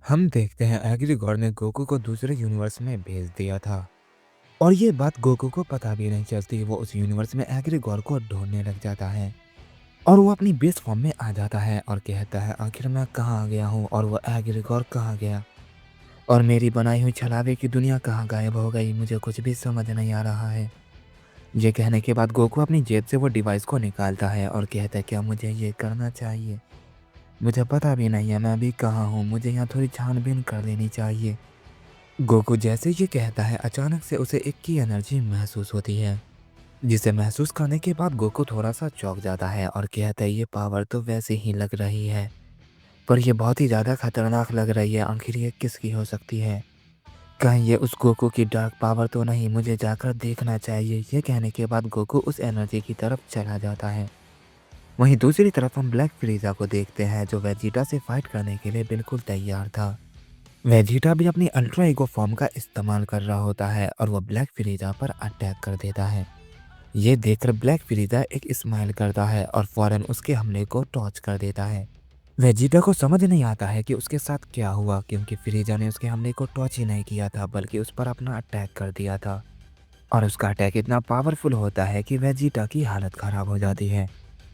हम देखते हैं एग्रीगोर ने गोकू को दूसरे यूनिवर्स में भेज दिया था और ये बात गोकू को पता भी नहीं चलती। वो उस यूनिवर्स में एग्रीगोर को ढूंढने लग जाता है और वो अपनी बेस फॉर्म में आ जाता है और कहता है आखिर मैं कहाँ गया हूँ और वो एग्रीगोर कहाँ गया और मेरी बनाई हुई छलावे की दुनिया कहाँ गायब हो गई। मुझे कुछ भी समझ नहीं आ रहा है। ये कहने के बाद गोकू अपनी जेब से वो डिवाइस को निकालता है और कहता है क्या मुझे ये करना चाहिए। मुझे पता भी नहीं है मैं अभी कहाँ हूँ। मुझे यहाँ थोड़ी छानबीन कर लेनी चाहिए। गोकू जैसे ये कहता है अचानक से उसे एक की एनर्जी महसूस होती है जिसे महसूस करने के बाद गोकू थोड़ा सा चौंक जाता है और कहता है ये पावर तो वैसे ही लग रही है पर यह बहुत ही ज़्यादा खतरनाक लग रही है। आखिर ये किसकी हो सकती है। कहीं ये उस गोकू की डार्क पावर तो नहीं। मुझे जाकर देखना चाहिए। ये कहने के बाद गोकू उस एनर्जी की तरफ चला जाता है। वहीं दूसरी तरफ हम ब्लैक फ्रीजा को देखते हैं जो वेजिटा से फाइट करने के लिए बिल्कुल तैयार था। वेजिटा भी अपनी अल्ट्रा ईगो फॉर्म का इस्तेमाल कर रहा होता है और वह ब्लैक फ्रीजा पर अटैक कर देता है। ये देखकर ब्लैक फ्रीजा एक स्माइल करता है और फौरन उसके हमले को टॉर्च कर देता है। वेजिटा को समझ नहीं आता है कि उसके साथ क्या हुआ क्योंकि फ्रीजा ने उसके हमले को टॉर्च ही नहीं किया था बल्कि उस पर अपना अटैक कर दिया था और उसका अटैक इतना पावरफुल होता है कि वेजिटा की हालत खराब हो जाती है।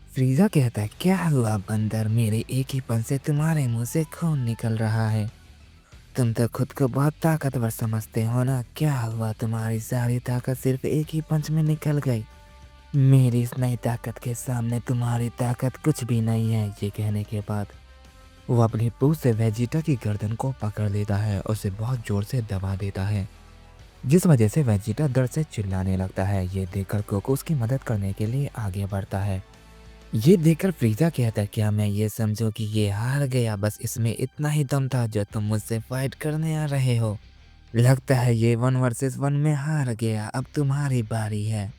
फ्रीजा कहता है क्या हुआ बंदर, मेरे एक ही पंच से तुम्हारे मुंह से खून निकल रहा है। तुम तो खुद को बहुत ताकतवर समझते हो ना। क्या हुआ, तुम्हारी सारी ताकत सिर्फ एक ही पंच में निकल गई। मेरी इस नई ताकत के सामने तुम्हारी ताकत कुछ भी नहीं है। ये कहने के बाद वो अपनी पूंछ से वेजिटा की गर्दन को पकड़ लेता है और उसे बहुत जोर से दबा देता है जिस वजह से वेजिटा दर्द से चिल्लाने लगता है। ये देखकर कोको उसकी मदद करने के लिए आगे बढ़ता है। ये देखकर फ्रीजा कहता है क्या मैं ये समझूं कि ये हार गया, बस इसमें इतना ही दम था जो तुम मुझसे फाइट करने आ रहे हो। लगता है ये 1 वर्सेस 1 में हार गया। अब तुम्हारी बारी है।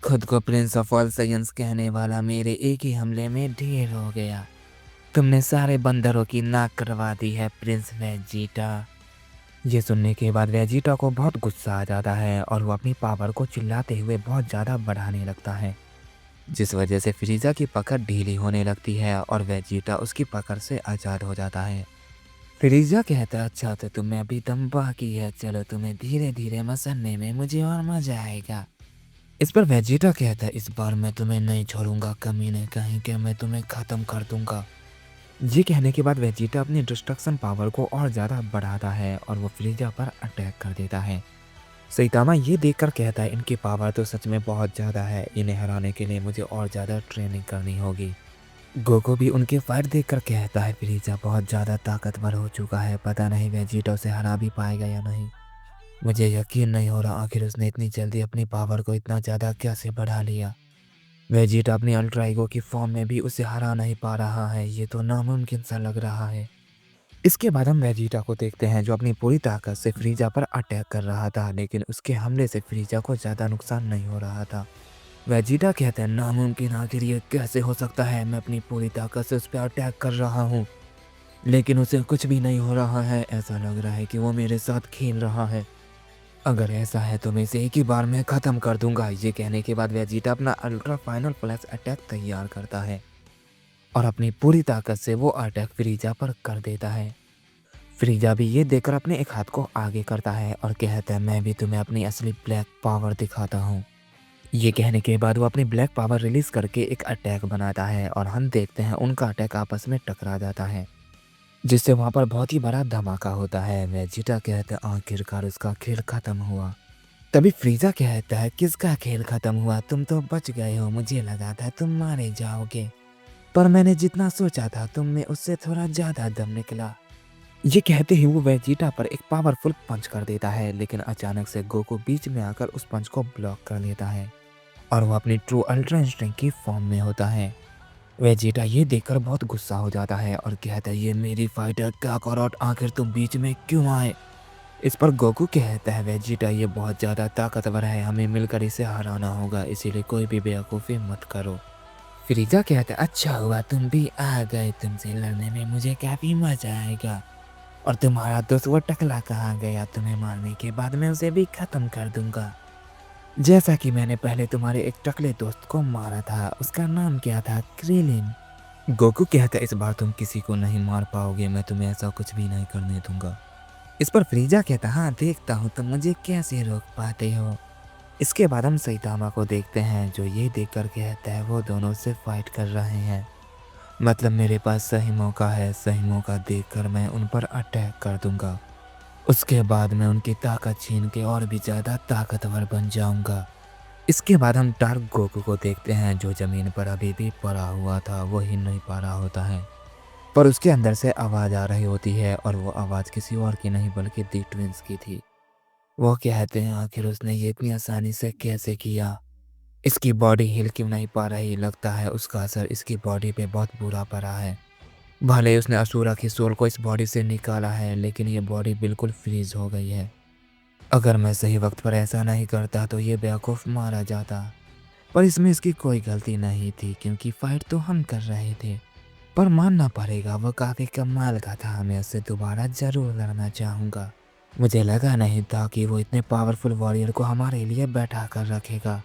खुद को प्रिंस ऑफ ऑल साइंस कहने वाला मेरे एक ही हमले में ढेर हो गया। तुमने सारे बंदरों की नाक करवा दी है प्रिंस वेजिटा। ये सुनने के बाद वेजिटा को बहुत गुस्सा आ जाता है और वो अपनी पावर को चिल्लाते हुए बहुत ज़्यादा बढ़ाने लगता है जिस वजह से फ्रीजा की पकड़ ढीली होने लगती है और वेजिटा उसकी पकड़ से आज़ाद हो जाता है। फ्रीजा कहता है अच्छा तो तुम्हें अभी दम बाकी है, चलो तुम्हें धीरे धीरे मसलने में मुझे और मजा आएगा। इस पर वेजिटा कहता है इस बार मैं तुम्हें नहीं छोड़ूंगा कमीने, कहीं के मैं तुम्हें ख़त्म कर दूंगा। ये कहने के बाद वेजिटा अपनी डिस्ट्रक्शन पावर को और ज़्यादा बढ़ाता है और वो फ्रीजा पर अटैक कर देता है। सैतामा ये देखकर कहता है इनकी पावर तो सच में बहुत ज़्यादा है। इन्हें हराने के लिए मुझे और ज़्यादा ट्रेनिंग करनी होगी। गोकू भी उनके फाइट देखकर कहता है फ्रीजा बहुत ज़्यादा ताकतवर हो चुका है, पता नहीं वेजिटा उसे हरा भी पाएगा या नहीं। मुझे यकीन नहीं हो रहा आखिर उसने इतनी जल्दी अपनी पावर को इतना ज़्यादा कैसे बढ़ा लिया। वेजिटा अपनी अल्ट्रा ईगो की फॉर्म में भी उसे हरा नहीं पा रहा है। ये तो नामुमकिन सा लग रहा है। इसके बाद हम वेजिटा को देखते हैं जो अपनी पूरी ताकत से फ्रीजा पर अटैक कर रहा था लेकिन उसके हमले से फ्रीजा को ज़्यादा नुकसान नहीं हो रहा था। वेजिटा कहते हैं नामुमकिन, आखिर ये कैसे हो सकता है। मैं अपनी पूरी ताकत से उस पर अटैक कर रहा हूँ लेकिन उसे कुछ भी नहीं हो रहा है। ऐसा लग रहा है कि वो मेरे साथ खेल रहा है। अगर ऐसा है तो मैं इसे एक ही बार में ख़त्म कर दूंगा। ये कहने के बाद वेजिटा अपना अल्ट्रा फाइनल फ्लैश अटैक तैयार करता है और अपनी पूरी ताकत से वो अटैक फ्रीजा पर कर देता है। फ्रीजा भी ये देखकर अपने एक हाथ को आगे करता है और कहता है मैं भी तुम्हें अपनी असली ब्लैक पावर दिखाता हूँ। ये कहने के बाद वो अपनी ब्लैक पावर रिलीज करके एक अटैक बनाता है और हम देखते हैं उनका अटैक आपस में टकरा जाता है जिससे वहाँ पर बहुत ही बड़ा धमाका होता है। वेजिटा कहता है आखिरकार उसका खेल खत्म हुआ। तभी फ्रीजा कहता है किसका खेल खत्म हुआ, तुम तो बच गए हो। मुझे लगा था तुम मारे जाओगे पर मैंने जितना सोचा था तुम में उससे थोड़ा ज़्यादा दम निकला। ये कहते ही वो वेजिटा पर एक पावरफुल पंच कर देता है लेकिन अचानक से गोकू बीच में आकर उस पंच को ब्लॉक कर लेता है और वो अपनी ट्रू अल्ट्रा इंस्टिंक्ट की फॉर्म में होता है। वेजिटा ये देखकर बहुत गुस्सा हो जाता है और कहता है ये मेरी फाइटर काकारोट, आखिर तुम बीच में क्यों आए। इस पर गोकू कहता है वेजिटा ये बहुत ज़्यादा ताकतवर है, हमें मिलकर इसे हराना होगा, इसीलिए कोई भी बेवकूफ़ी मत करो। फ्रीजा कहता है अच्छा हुआ तुम भी आ गए, तुमसे लड़ने में मुझे काफ़ी मजा आएगा। और तुम्हारा दोस्त वो टकला कहाँ गया, तुम्हें मारने के बाद मैं उसे भी ख़त्म कर दूंगा। जैसा कि मैंने पहले तुम्हारे एक टकले दोस्त को मारा था, उसका नाम क्या था, क्रिलिन। गोकू कहता है इस बार तुम किसी को नहीं मार पाओगे, मैं तुम्हें ऐसा कुछ भी नहीं करने दूंगा। इस पर फ्रीजा कहता हाँ देखता हूँ तुम मुझे कैसे रोक पाते हो। इसके बाद हम सैतामा को देखते हैं जो ये देखकर कहता है वो दोनों से फाइट कर रहे हैं। मतलब मेरे पास सही मौका है, सही मौका देखकर मैं उन पर अटैक कर दूंगा। उसके बाद मैं उनकी ताकत छीन के और भी ज़्यादा ताकतवर बन जाऊंगा। इसके बाद हम डार्क गोकू को देखते हैं जो ज़मीन पर अभी भी पड़ा हुआ था, वो हिल नहीं पा रहा होता है। पर उसके अंदर से आवाज़ आ रही होती है और वो आवाज़ किसी और की नहीं बल्कि दी ट्विंस की थी। वो कहते हैं आखिर उसने ये इतनी आसानी से कैसे किया। इसकी बॉडी हिल क्यों नहीं पा रही, लगता है उसका असर इसकी बॉडी पे बहुत बुरा पड़ा है। भले ही उसने असुरा की सोल को इस बॉडी से निकाला है लेकिन ये बॉडी बिल्कुल फ्रीज हो गई है। अगर मैं सही वक्त पर ऐसा नहीं करता तो ये बेवकूफ़ मारा जाता। पर इसमें इसकी कोई गलती नहीं थी क्योंकि फाइट तो हम कर रहे थे। पर मानना पड़ेगा वो काफ़ी कमाल का था, मैं उससे दोबारा ज़रूर लड़ना चाहूँगा। मुझे लगा नहीं था कि वो इतने पावरफुल वॉरियर को हमारे लिए बैठा कर रखेगा।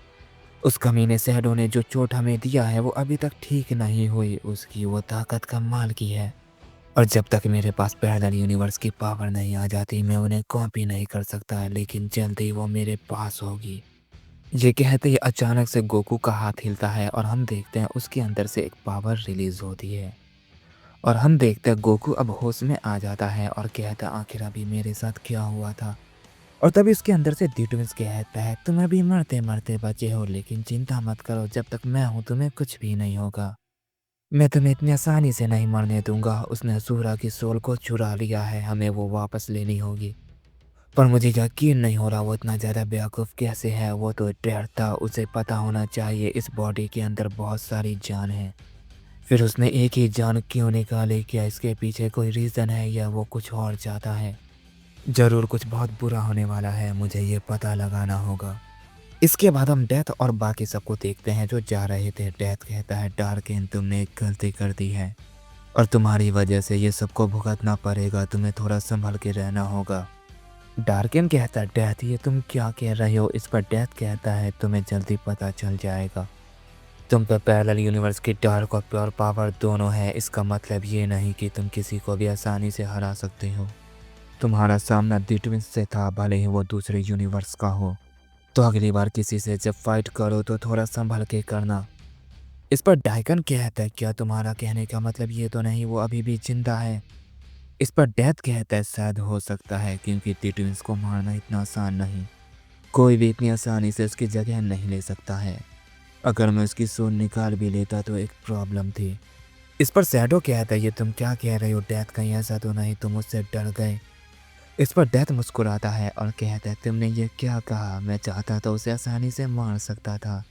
उस कमीने शैडो ने जो चोट हमें दिया है वो अभी तक ठीक नहीं हुई, उसकी वो ताकत कमाल की है। और जब तक मेरे पास पैरेलल यूनिवर्स की पावर नहीं आ जाती मैं उन्हें कॉपी नहीं कर सकता, लेकिन जल्द ही वो मेरे पास होगी। ये कहते ही अचानक से गोकू का हाथ हिलता है और हम देखते हैं उसके अंदर से एक पावर रिलीज होती है। और हम देखते हैं गोकू अब होश में आ जाता है और कहता आखिर अभी मेरे साथ क्या हुआ था। और तभी उसके अंदर से दी ट्विंस कहता है तुम अभी मरते मरते बचे हो लेकिन चिंता मत करो, जब तक मैं हूँ तुम्हें कुछ भी नहीं होगा। मैं तुम्हें इतनी आसानी से नहीं मरने दूंगा। उसने असुरा की सोल को चुरा लिया है, हमें वो वापस लेनी होगी। पर मुझे यकीन नहीं हो रहा वो इतना ज़्यादा बेवकूफ़ कैसे है। वो तो डेढ़ था, उसे पता होना चाहिए इस बॉडी के अंदर बहुत सारी जान है। फिर उसने एक ही जान क्यों निकाली, क्या इसके पीछे कोई रीज़न है या वो कुछ और चाहता है। ज़रूर कुछ बहुत बुरा होने वाला है, मुझे ये पता लगाना होगा। इसके बाद हम डेथ और बाकी सबको देखते हैं जो जा रहे थे। डेथ कहता है डार्किन तुमने एक गलती कर दी है और तुम्हारी वजह से ये सबको भुगतना पड़ेगा, तुम्हें थोड़ा संभल के रहना होगा। डार्किन कहता है डेथ ये तुम क्या कह रहे हो। इस पर डेथ कहता है तुम्हें जल्दी पता चल जाएगा। तुम पे पैरेलल यूनिवर्स की डार्क और प्योर पावर दोनों है। इसका मतलब ये नहीं कि तुम किसी को भी आसानी से हरा सकते हो। तुम्हारा सामना दी ट्विंस से था, भले ही वो दूसरे यूनिवर्स का हो। तो अगली बार किसी से जब फाइट करो तो थोड़ा संभल के करना। इस पर डाइकन कहता है क्या तुम्हारा कहने का मतलब ये तो नहीं वो अभी भी जिंदा है। इस पर डेथ कहता है शायद हो सकता है क्योंकि दी ट्विंस को मारना इतना आसान नहीं, कोई भी इतनी आसानी से उसकी जगह नहीं ले सकता है। अगर मैं उसकी सोल निकाल भी लेता तो एक प्रॉब्लम थी। इस पर शैडो कहता है ये तुम क्या कह रहे हो डेथ, कहीं ऐसा तो नहीं तुम उससे डर गए। इस पर डेथ मुस्कुराता है और कहता है तुमने ये क्या कहा, मैं चाहता तो उसे आसानी से मार सकता था।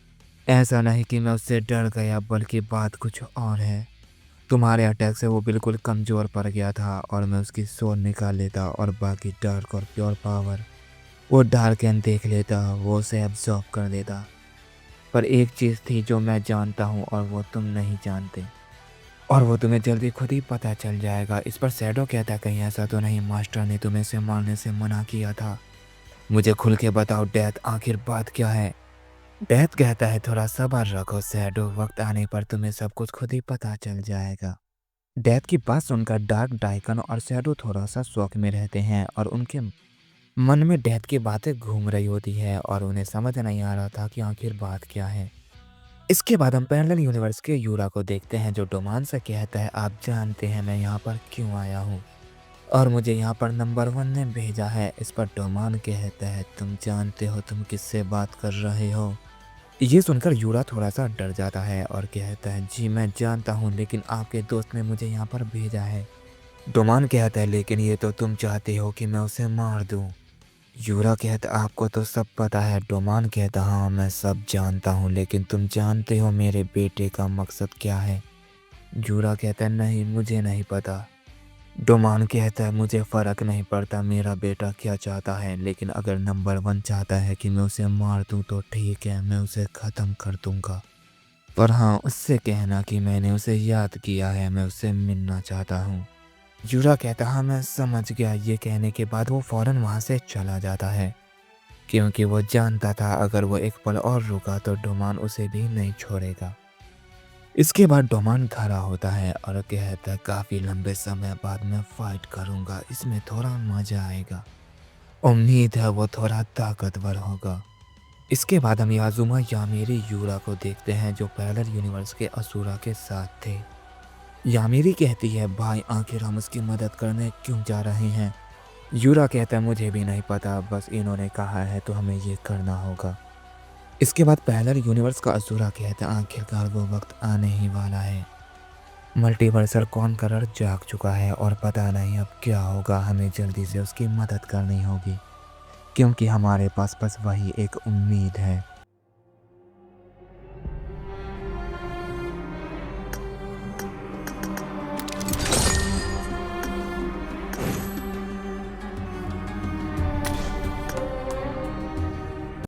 ऐसा नहीं कि मैं उससे डर गया बल्कि बात कुछ और है। तुम्हारे अटैक से वो बिल्कुल कमज़ोर पड़ गया था और मैं उसकी सोल निकाल लेता और बाकी डार्क और प्योर पावर वो डार्कन देख लेता, वो उसे एब्जॉर्ब कर देता। पर एक चीज़ थी जो मैं जानता हूँ और वो तुम नहीं जानते, और वो तुम्हें जल्दी खुद ही पता चल जाएगा। इस पर शैडो कहता है कहीं ऐसा तो नहीं मास्टर ने तुम्हें से मारने से मना किया था। मुझे खुल के बताओ डेथ, आखिर बात क्या है। डेथ कहता है थोड़ा सब्र रखो शैडो, वक्त आने पर तुम्हें सब कुछ खुद ही पता चल जाएगा। डेथ की बात सुनकर डार्क, डाइकन और शैडो थोड़ा सा शौक में रहते हैं और उनके मन में डेथ की बातें घूम रही होती है और उन्हें समझ नहीं आ रहा था कि आखिर बात क्या है। इसके बाद हम पैरेलल यूनिवर्स के यूरा को देखते हैं जो डोमान से कहता है आप जानते हैं मैं यहाँ पर क्यों आया हूँ और मुझे यहाँ पर नंबर 1 ने भेजा है। इस पर डोमान कहता है तुम जानते हो तुम किससे बात कर रहे हो। ये सुनकर यूरा थोड़ा सा डर जाता है और कहता है जी मैं जानता हूँ लेकिन आपके दोस्त ने मुझे यहाँ पर भेजा है। डोमान कहता है लेकिन ये तो तुम चाहते हो कि मैं उसे मार दूँ। यूरा कहता आपको तो सब पता है। डोमान कहता हाँ मैं सब जानता हूँ लेकिन तुम जानते हो मेरे बेटे का मकसद क्या है। यूरा कहता है नहीं मुझे नहीं पता। डोमान कहता है मुझे फ़र्क नहीं पड़ता मेरा बेटा क्या चाहता है, लेकिन अगर नंबर 1 चाहता है कि मैं उसे मार दूँ तो ठीक है मैं उसे ख़त्म कर दूँगा। पर हाँ उससे कहना कि मैंने उसे याद किया है, मैं उससे मिलना चाहता हूँ। यूरा कहता हाँ मैं समझ गया। ये कहने के बाद वो फ़ौरन वहाँ से चला जाता है क्योंकि वो जानता था अगर वो एक पल और रुका तो डोमान उसे भी नहीं छोड़ेगा। इसके बाद डोमान खड़ा होता है और कहता है काफ़ी लंबे समय बाद मैं फाइट करूँगा, इसमें थोड़ा मज़ा आएगा। उम्मीद है वो थोड़ा ताकतवर होगा। इसके बाद हम याजुमा यामिरी यूरा को देखते हैं जो पैरेलल यूनिवर्स के असुरा के साथ थे। यामिरी कहती है भाई आखिर हम उसकी मदद करने क्यों जा रहे हैं? यूरा कहता है मुझे भी नहीं पता, बस इन्होंने कहा है तो हमें ये करना होगा। इसके बाद पैरेलल यूनिवर्स का असुरा कहता है आखिरकार वो वक्त आने ही वाला है। मल्टीवर्सल कॉन्करर जाग चुका है और पता नहीं अब क्या होगा, हमें जल्दी से उसकी मदद करनी होगी क्योंकि हमारे पास बस वही एक उम्मीद है।